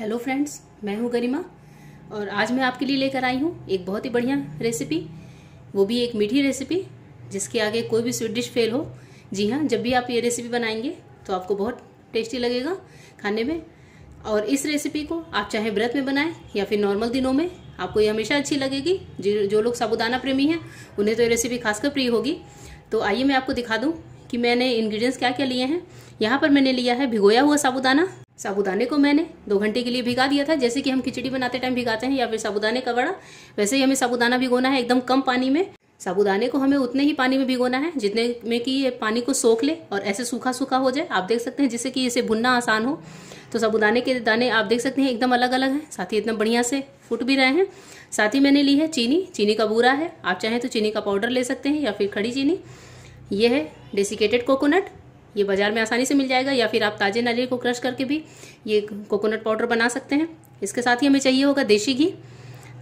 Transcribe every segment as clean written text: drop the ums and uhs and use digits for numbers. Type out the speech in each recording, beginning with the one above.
Hello friends, मैं हूं गरिमा और आज मैं आपके लिए लेकर आई हूं एक बहुत ही बढ़िया रेसिपी, वो भी एक मीठी रेसिपी जिसके आगे कोई भी स्वीट डिश फेल हो। जी हाँ, जब भी आप ये रेसिपी बनाएंगे तो आपको बहुत टेस्टी लगेगा खाने में। और इस रेसिपी को आप चाहे व्रत में बनाएं या फिर नॉर्मल दिनों में, आपको ये हमेशा अच्छी लगेगी। जो लोग साबूदाना प्रेमी हैं उन्हें तो ये रेसिपी खासकर प्रिय होगी। तो आइए मैं आपको दिखा दूं कि मैंने इंग्रेडिएंट्स क्या क्या लिए हैं। यहाँ पर मैंने लिया है भिगोया हुआ साबूदाना। साबूदाने को मैंने 2 घंटे के लिए भिगा दिया था, जैसे कि हम खिचड़ी बनाते टाइम भिगाते हैं या फिर साबूदाने का वड़ा, वैसे ही हमें साबूदाना भिगोना है एकदम कम पानी में। साबूदाने को हमें उतने ही पानी में भिगोना है जितने में कि ये पानी को सोख ले और ऐसे सूखा सूखा हो जाए। आप देख सकते हैं जिससे कि इसे भुनना आसान हो। तो साबूदाने के दाने आप देख सकते हैं एकदम अलग अलग हैं, साथ ही एकदम बढ़िया से फूट भी रहे हैं। साथ ही मैंने ली है चीनी का बूरा है, आप चाहें तो चीनी का पाउडर ले सकते हैं या फिर खड़ी चीनी। ये है डेसिकेटेड कोकोनट, ये बाजार में आसानी से मिल जाएगा, या फिर आप ताजे नारियल को क्रश करके भी ये कोकोनट पाउडर बना सकते हैं। इसके साथ ही हमें चाहिए होगा देसी घी,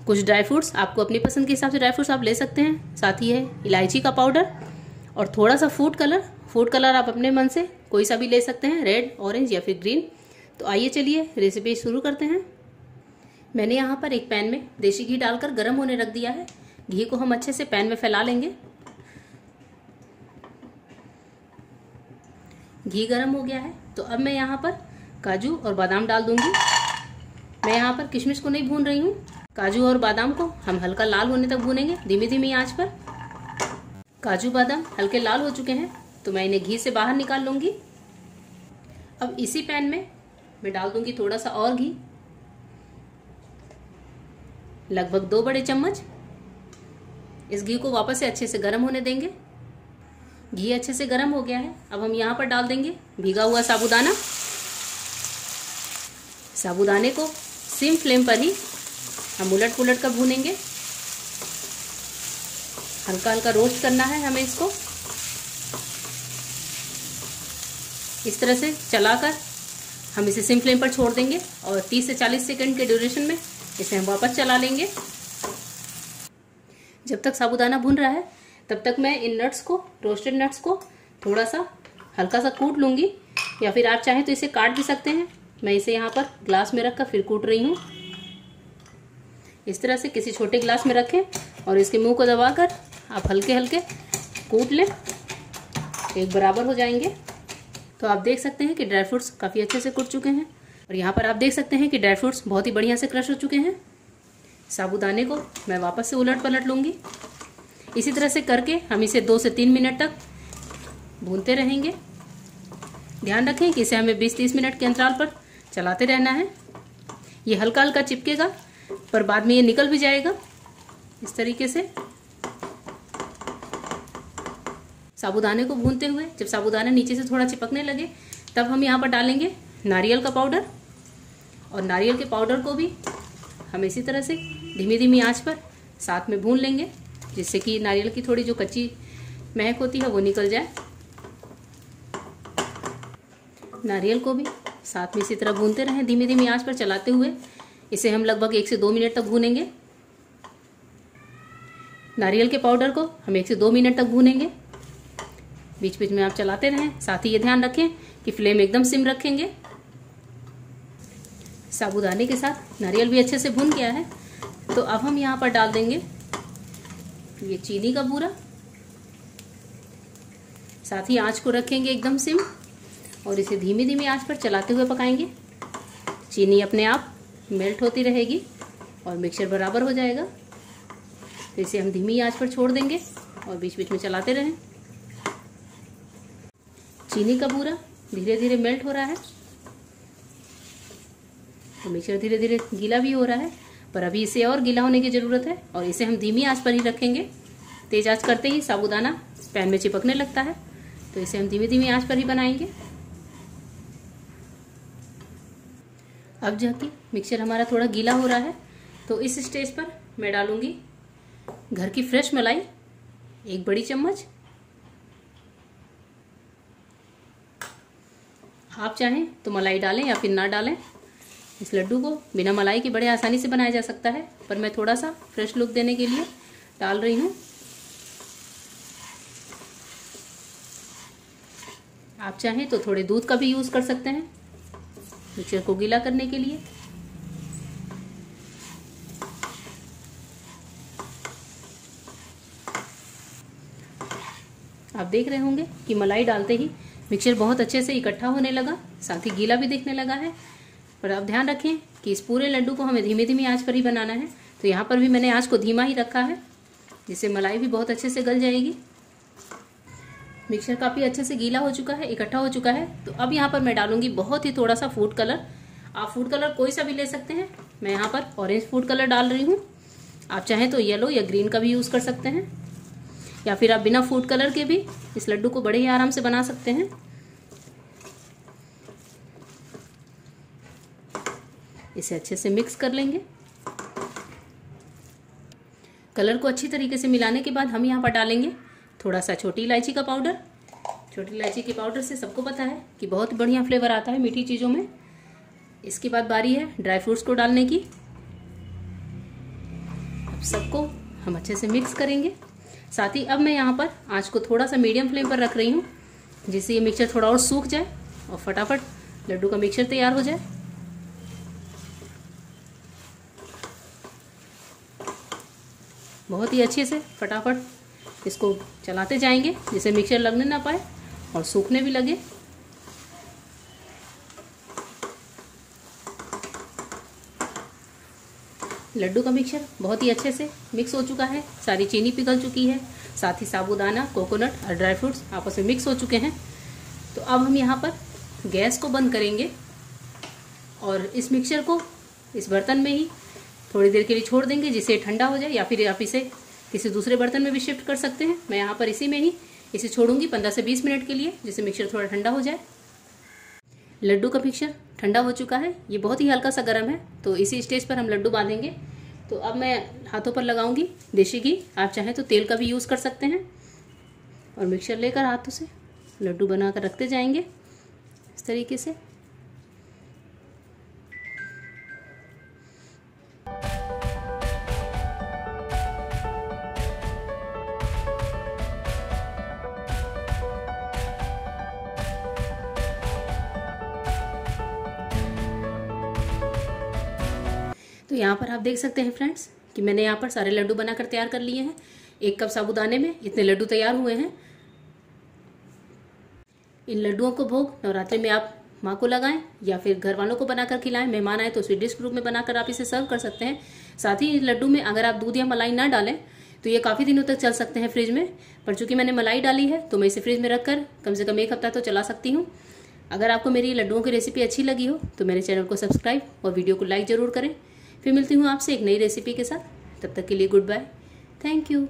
कुछ ड्राई फ्रूट्स, आपको अपनी पसंद के हिसाब से ड्राई फ्रूट्स आप ले सकते हैं। साथ ही है इलायची का पाउडर और थोड़ा सा फूड कलर आप अपने मन से कोई सा भी ले सकते हैं, रेड, ऑरेंज या फिर ग्रीन। तो आइए चलिए रेसिपी शुरू करते हैं। मैंने यहाँ पर एक पैन में देसी घी डालकर गर्म होने रख दिया है। घी को हम अच्छे से पैन में फैला लेंगे। घी गर्म हो गया है तो अब मैं यहाँ पर काजू और बादाम डाल दूंगी। मैं यहाँ पर किशमिश को नहीं भून रही हूँ। काजू और बादाम को हम हल्का लाल होने तक भूनेंगे धीमी धीमी आंच पर। काजू बादाम हल्के लाल हो चुके हैं तो मैं इन्हें घी से बाहर निकाल लूंगी। अब इसी पैन में मैं डाल दूंगी थोड़ा सा और घी, लगभग 2 बड़े चम्मच। इस घी को वापस से अच्छे से गर्म होने देंगे। घी अच्छे से गर्म हो गया है। अब हम यहाँ पर डाल देंगे भीगा हुआ साबूदाना। साबूदाने को सिम फ्लेम पर ही हम उलट पुलट कर भूनेंगे। हल्का हल्का रोस्ट करना है हमें इसको। इस तरह से चलाकर हम इसे सिम फ्लेम पर छोड़ देंगे और 30 से 40 सेकंड के ड्यूरेशन में इसे हम वापस चला लेंगे। जब तक साबूदाना भुन रहा है तब तक मैं इन नट्स को, रोस्टेड नट्स को थोड़ा सा हल्का सा कूट लूंगी, या फिर आप चाहें तो इसे काट भी सकते हैं। मैं इसे यहाँ पर ग्लास में रखकर फिर कूट रही हूँ। इस तरह से किसी छोटे ग्लास में रखें और इसके मुंह को दबाकर आप हल्के हल्के कूट लें, एक बराबर हो जाएंगे। तो आप देख सकते हैं कि ड्राई फ्रूट्स काफ़ी अच्छे से कूट चुके हैं और यहाँ पर आप देख सकते हैं कि ड्राई फ्रूट्स बहुत ही बढ़िया से क्रश हो चुके हैं। साबूदाने को मैं वापस से उलट पलट लूँगी। इसी तरह से करके हम इसे 2 से 3 मिनट तक भूनते रहेंगे। ध्यान रखें कि इसे हमें 20-30 मिनट के अंतराल पर चलाते रहना है। ये हल्का हल्का चिपकेगा पर बाद में ये निकल भी जाएगा। इस तरीके से साबूदाने को भूनते हुए जब साबूदाना नीचे से थोड़ा चिपकने लगे तब हम यहाँ पर डालेंगे नारियल का पाउडर। और नारियल के पाउडर को भी हम इसी तरह से धीमी धीमी आंच पर साथ में भून लेंगे, जिससे कि नारियल की थोड़ी जो कच्ची महक होती है वो निकल जाए। नारियल को भी साथ में इसी तरह भूनते रहें धीमी धीमी आंच पर चलाते हुए। इसे हम लगभग 1 से 2 मिनट तक भूनेंगे। नारियल के पाउडर को हम 1 से 2 मिनट तक भूनेंगे। बीच बीच में आप चलाते रहें। साथ ही ये ध्यान रखें कि फ्लेम एकदम सिम रखेंगे। साबूदाने के साथ नारियल भी अच्छे से भून गया है तो अब हम यहाँ पर डाल देंगे ये चीनी का बूरा। साथ ही आंच को रखेंगे एकदम सिम और इसे धीमी धीमी आंच पर चलाते हुए पकाएंगे। चीनी अपने आप मेल्ट होती रहेगी और मिक्सचर बराबर हो जाएगा। तो इसे हम धीमी आंच पर छोड़ देंगे और बीच बीच में चलाते रहें। चीनी का बूरा धीरे धीरे मेल्ट हो रहा है तो मिक्सचर धीरे धीरे गीला भी हो रहा है, पर अभी इसे और गीला होने की ज़रूरत है और इसे हम धीमी आंच पर ही रखेंगे। तेज आंच करते ही साबूदाना पैन में चिपकने लगता है तो इसे हम धीमी धीमी आंच पर ही बनाएंगे। अब जाके मिक्सचर हमारा थोड़ा गीला हो रहा है तो इस स्टेज पर मैं डालूंगी घर की फ्रेश मलाई, 1 बड़ी चम्मच। आप चाहें तो मलाई डालें या फिर ना डालें। इस लड्डू को बिना मलाई के बड़े आसानी से बनाया जा सकता है, पर मैं थोड़ा सा फ्रेश लुक देने के लिए डाल रही हूँ। आप चाहें तो थोड़े दूध का भी यूज़ कर सकते हैं मिक्सचर को गीला करने के लिए। आप देख रहे होंगे कि मलाई डालते ही मिक्सचर बहुत अच्छे से इकट्ठा होने लगा, साथ ही गीला भी दिखने लगा है। और आप ध्यान रखें कि इस पूरे लड्डू को हमें धीमी धीमी आंच पर ही बनाना है। तो यहाँ पर भी मैंने आंच को धीमा ही रखा है, जिससे मलाई भी बहुत अच्छे से गल जाएगी। मिक्सचर काफ़ी अच्छे से गीला हो चुका है, इकट्ठा हो चुका है। तो अब यहाँ पर मैं डालूंगी बहुत ही थोड़ा सा फूड कलर। आप फूड कलर कोई सा भी ले सकते हैं। मैं यहाँ पर ऑरेंज फूड कलर डाल रही हूँ। आप चाहें तो येलो या ग्रीन का भी यूज़ कर सकते हैं, या फिर आप बिना फूड कलर के भी इस लड्डू को बड़े ही आराम से बना सकते हैं। इसे अच्छे से मिक्स कर लेंगे। कलर को अच्छी तरीके से मिलाने के बाद हम यहाँ पर डालेंगे थोड़ा सा छोटी इलायची का पाउडर। छोटी इलायची के पाउडर से सबको पता है कि बहुत बढ़िया फ्लेवर आता है मीठी चीज़ों में। इसके बाद बारी है ड्राई फ्रूट्स को डालने की। अब सबको हम अच्छे से मिक्स करेंगे। साथ ही अब मैं यहाँ पर आंच को थोड़ा सा मीडियम फ्लेम पर रख रही हूँ, जिससे ये मिक्सचर थोड़ा और सूख जाए और फटाफट लड्डू का मिक्सचर तैयार हो जाए। बहुत ही अच्छे से फटाफट इसको चलाते जाएंगे, जिससे मिक्सचर लगने ना पाए और सूखने भी लगे। लड्डू का मिक्सचर बहुत ही अच्छे से मिक्स हो चुका है, सारी चीनी पिघल चुकी है, साथ ही साबूदाना, कोकोनट और ड्राई फ्रूट्स आपस में मिक्स हो चुके हैं। तो अब हम यहाँ पर गैस को बंद करेंगे और इस मिक्सचर को इस बर्तन में ही थोड़ी देर के लिए छोड़ देंगे, जिससे ठंडा हो जाए, या फिर आप इसे किसी दूसरे बर्तन में भी शिफ्ट कर सकते हैं। मैं यहाँ पर इसी में ही इसे छोड़ूंगी 15 से 20 मिनट के लिए, जिससे मिक्सचर थोड़ा ठंडा हो जाए। लड्डू का मिक्सचर ठंडा हो चुका है, ये बहुत ही हल्का सा गर्म है। तो इसी स्टेज पर हम लड्डू बांधेंगे। तो अब मैं हाथों पर लगाऊंगी देसी घी, आप चाहें तो तेल का भी यूज़ कर सकते हैं। और मिक्सचर लेकर हाथों से लड्डू बनाकर रखते जाएंगे इस तरीके से। तो यहाँ पर आप देख सकते हैं फ्रेंड्स कि मैंने यहाँ पर सारे लड्डू बनाकर तैयार कर लिए हैं। 1 कप साबूदाने में इतने लड्डू तैयार हुए हैं। इन लड्डुओं को भोग नवरात्रि में आप माँ को लगाएं या फिर घर वालों को बनाकर खिलाएं। मेहमान आए तो स्वीट डिश रूप में बनाकर आप इसे सर्व कर सकते हैं। साथ ही इस लड्डू में अगर आप दूध या मलाई ना डालें तो ये काफ़ी दिनों तक चल सकते हैं फ्रिज में, पर चूंकि मैंने मलाई डाली है तो मैं इसे फ्रिज में रखकर कम से कम 1 हफ्ता तो चला सकती हूँ। अगर आपको मेरी लड्डुओं की रेसिपी अच्छी लगी हो तो मेरे चैनल को सब्सक्राइब और वीडियो को लाइक ज़रूर करें। फिर मिलती हूँ आपसे एक नई रेसिपी के साथ। तब तक के लिए गुड बाय, थैंक यू।